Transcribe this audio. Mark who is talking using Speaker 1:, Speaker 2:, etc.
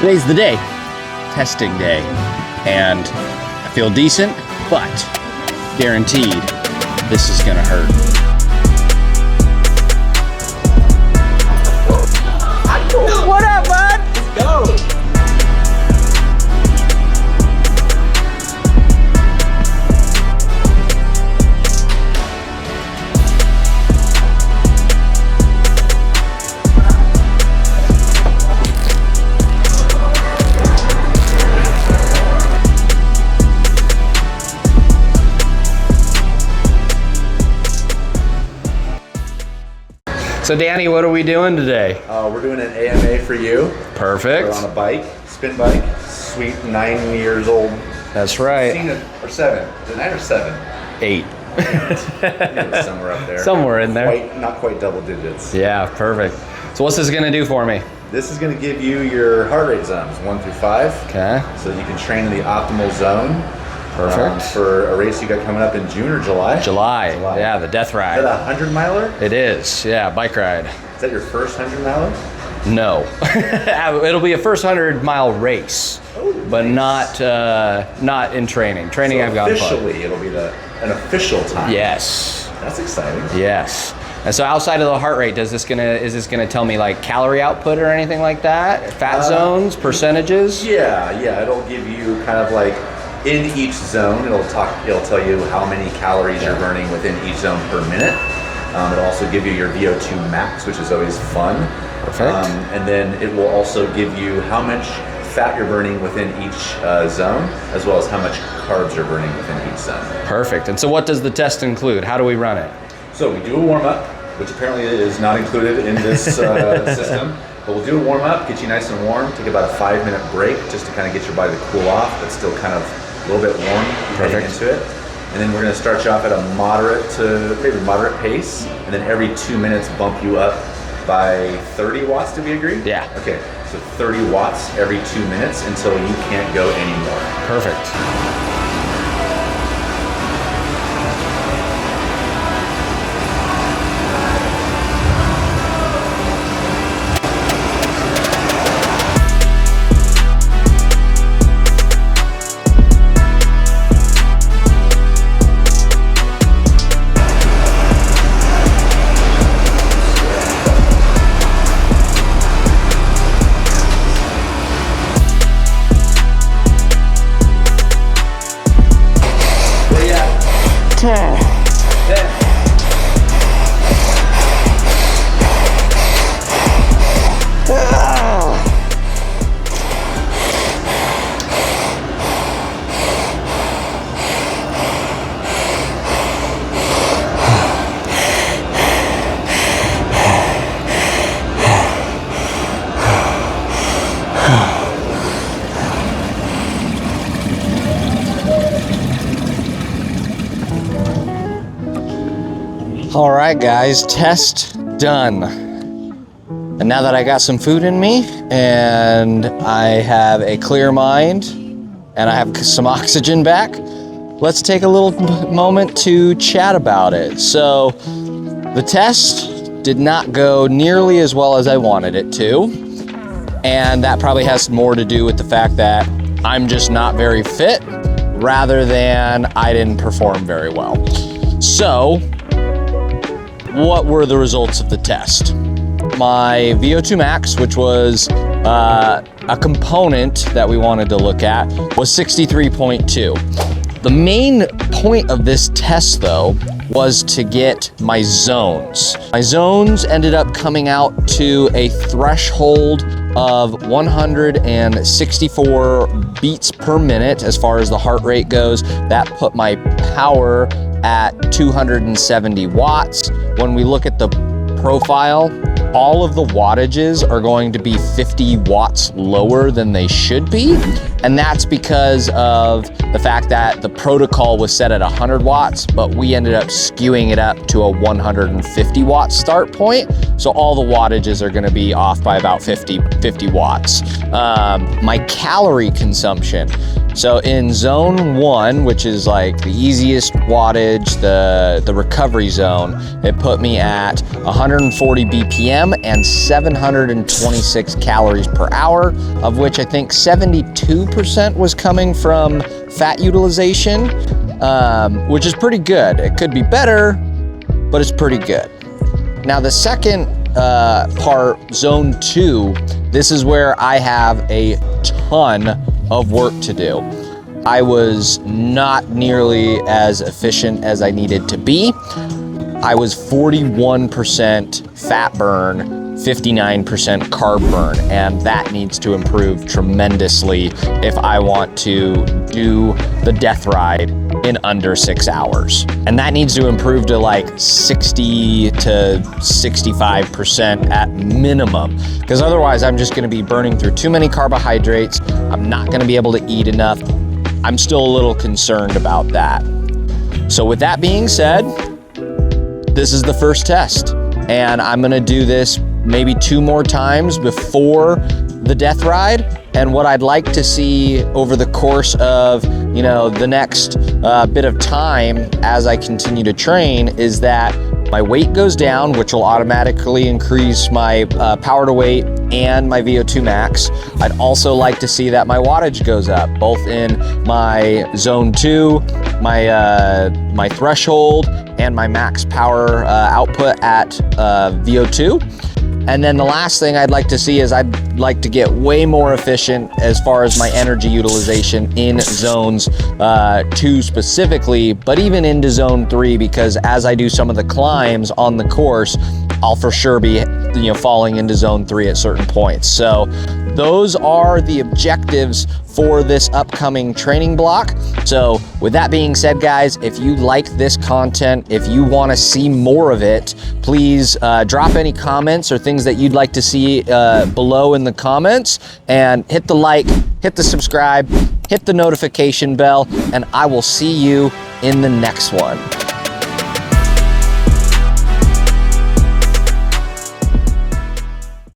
Speaker 1: Today's the day, testing day, and I feel decent, but guaranteed this is gonna hurt. What up, bud?
Speaker 2: Let's go.
Speaker 1: So Danny, what are we doing today?
Speaker 2: We're doing an AMA for you.
Speaker 1: Perfect.
Speaker 2: We're on a bike, spin bike, sweet 9 years old.
Speaker 1: That's right.
Speaker 2: Or 7. Is it 9 or 7?
Speaker 1: 8.
Speaker 2: Somewhere up there.
Speaker 1: Somewhere in there.
Speaker 2: Not quite double digits.
Speaker 1: Yeah, perfect. So what's this gonna do for me?
Speaker 2: This is going to give you your heart rate zones, 1 through 5.
Speaker 1: Okay.
Speaker 2: So that you can train in the optimal zone.
Speaker 1: Perfect.
Speaker 2: For a race you got coming up in June or July?
Speaker 1: July. Yeah, the death ride.
Speaker 2: Is that a 100-miler?
Speaker 1: It is, yeah, bike ride.
Speaker 2: Is that your first 100-miler?
Speaker 1: No. It'll be a first 100-mile race, but
Speaker 2: nice.
Speaker 1: not in training. Training
Speaker 2: So
Speaker 1: I've gone
Speaker 2: officially, it'll be an official time.
Speaker 1: Yes.
Speaker 2: That's exciting.
Speaker 1: Yes. And so outside of the heart rate, is this gonna tell me like calorie output or anything like that? Fat zones, percentages?
Speaker 2: Yeah, it'll give you kind of like in each zone, it'll tell you how many calories you're burning within each zone per minute. It'll also give you your VO2 Max, which is always fun.
Speaker 1: Perfect.
Speaker 2: And then it will also give you how much fat you're burning within each zone, as well as how much carbs you're burning within each zone.
Speaker 1: Perfect. And so what does the test include? How do we run it?
Speaker 2: So we do a warm-up, which apparently is not included in this system. But we'll do a warm-up, get you nice and warm, take about a 5-minute break just to kind of get your body to cool off, but still kind of a little bit warm heading into it. And then we're going to start you off at a moderate to maybe moderate pace, and then every 2 minutes bump you up by 30 watts, do we agree?
Speaker 1: Yeah.
Speaker 2: Okay, so 30 watts every 2 minutes until you can't go anymore.
Speaker 1: Perfect. All right, guys, test done. And now that I got some food in me and I have a clear mind and I have some oxygen back, let's take a little moment to chat about it. So the test did not go nearly as well as I wanted it to. And that probably has more to do with the fact that I'm just not very fit rather than I didn't perform very well. So, what were the results of the test? My VO2 max, which was a component that we wanted to look at, was 63.2. The main point of this test, though, was to get my zones. My zones ended up coming out to a threshold of 164 beats per minute as far as the heart rate goes. That put my power at 270 watts. When we look at the profile, all of the wattages are going to be 50 watts lower than they should be. And that's because of the fact that the protocol was set at 100 watts, but we ended up skewing it up to a 150 watt start point. So all the wattages are gonna be off by about 50 watts. My calorie consumption So in zone 1, which is like the easiest wattage, the recovery zone, it put me at 140 BPM and 726 calories per hour, of which I think 72% was coming from fat utilization, which is pretty good. It could be better, but it's pretty good. Now the second part, zone 2, this is where I have a ton of work to do. I was not nearly as efficient as I needed to be. I was 41% fat burn, 59% carb burn, and that needs to improve tremendously if I want to do the death ride in under 6 hours. And that needs to improve to like 60 to 65% at minimum, because otherwise I'm just gonna be burning through too many carbohydrates. I'm not gonna be able to eat enough. I'm still a little concerned about that. So with that being said, this is the first test, and I'm gonna do this maybe 2 more times before the death ride. And what I'd like to see over the course of, you know, the next bit of time as I continue to train is that my weight goes down, which will automatically increase my power to weight and my VO2 max. I'd also like to see that my wattage goes up, both in my zone 2, my threshold, and my max power output at VO2. And then the last thing I'd like to see is I'd like to get way more efficient as far as my energy utilization in zones 2 specifically, but even into zone 3, because as I do some of the climbs on the course, I'll for sure be, you know, falling into zone 3 at certain points. So those are the objectives for this upcoming training block. So with that being said, guys, if you like this content, if you want to see more of it, please drop any comments or things that you'd like to see below in the comments, and hit the like, hit the subscribe, hit the notification bell, and I will see you in the next one.